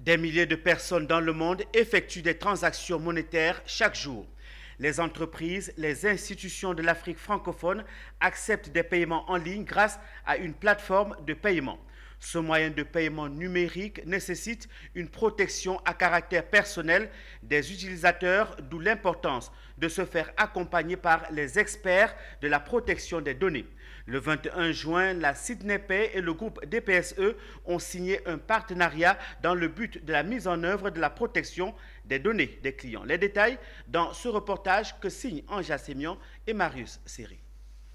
Des milliers de personnes dans le monde effectuent des transactions monétaires chaque jour. Les entreprises, les institutions de l'Afrique francophone acceptent des paiements en ligne grâce à une plateforme de paiement. Ce moyen de paiement numérique nécessite une protection à caractère personnel des utilisateurs, d'où l'importance de se faire accompagner par les experts de la protection des données. Le 21 juin, la Sydney Pay et le groupe DPSE ont signé un partenariat dans le but de la mise en œuvre de la protection des données des clients. Les détails dans ce reportage que signent Anja Sémian et Marius Seri.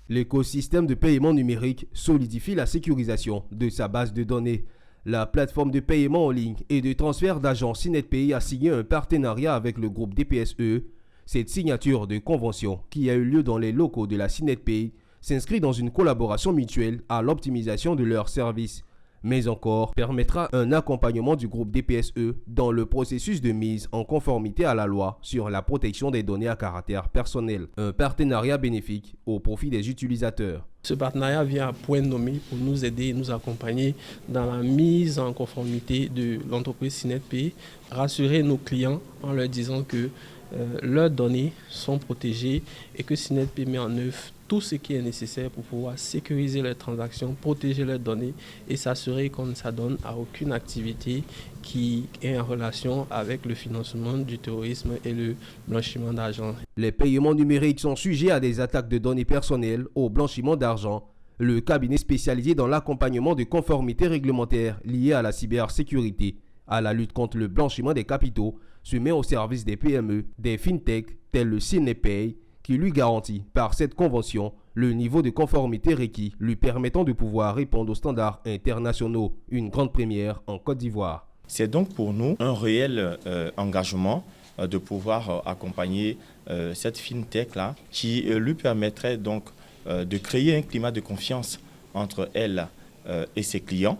L'écosystème de paiement numérique solidifie la sécurisation de sa base de données. La plateforme de paiement en ligne et de transfert d'agents SynetPay a signé un partenariat avec le groupe DPSE. Cette signature de convention, qui a eu lieu dans les locaux de la SynetPay, s'inscrit dans une collaboration mutuelle à l'optimisation de leurs services, mais encore permettra un accompagnement du groupe DPSE dans le processus de mise en conformité à la loi sur la protection des données à caractère personnel. Un partenariat bénéfique au profit des utilisateurs. Ce partenariat vient à point nommé pour nous aider et nous accompagner dans la mise en conformité de l'entreprise SynetPay, rassurer nos clients en leur disant que leurs données sont protégées et que SynetPay met en œuvre tout ce qui est nécessaire pour pouvoir sécuriser leurs transactions, protéger leurs données et s'assurer qu'on ne s'adonne à aucune activité qui est en relation avec le financement du terrorisme et le blanchiment d'argent. Les paiements numériques sont sujets à des attaques de données personnelles au blanchiment d'argent. Le cabinet spécialisé dans l'accompagnement de conformités réglementaires liées à la cybersécurité, à la lutte contre le blanchiment des capitaux, se met au service des PME, des fintechs tels le SynetPay, qui lui garantit par cette convention le niveau de conformité requis, lui permettant de pouvoir répondre aux standards internationaux, une grande première en Côte d'Ivoire. C'est donc pour nous un réel engagement de pouvoir accompagner cette fintech-là qui lui permettrait donc de créer un climat de confiance entre elle et ses clients,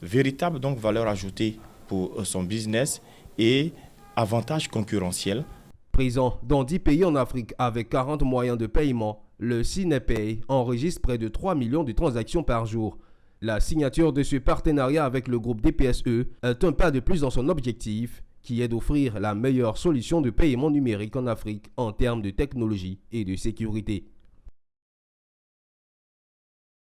véritable donc valeur ajoutée pour son business et avantage concurrentiel. Présent dans 10 pays en Afrique avec 40 moyens de paiement, le SynetPay enregistre près de 3 millions de transactions par jour. La signature de ce partenariat avec le groupe DPSE est un pas de plus dans son objectif, qui est d'offrir la meilleure solution de paiement numérique en Afrique en termes de technologie et de sécurité.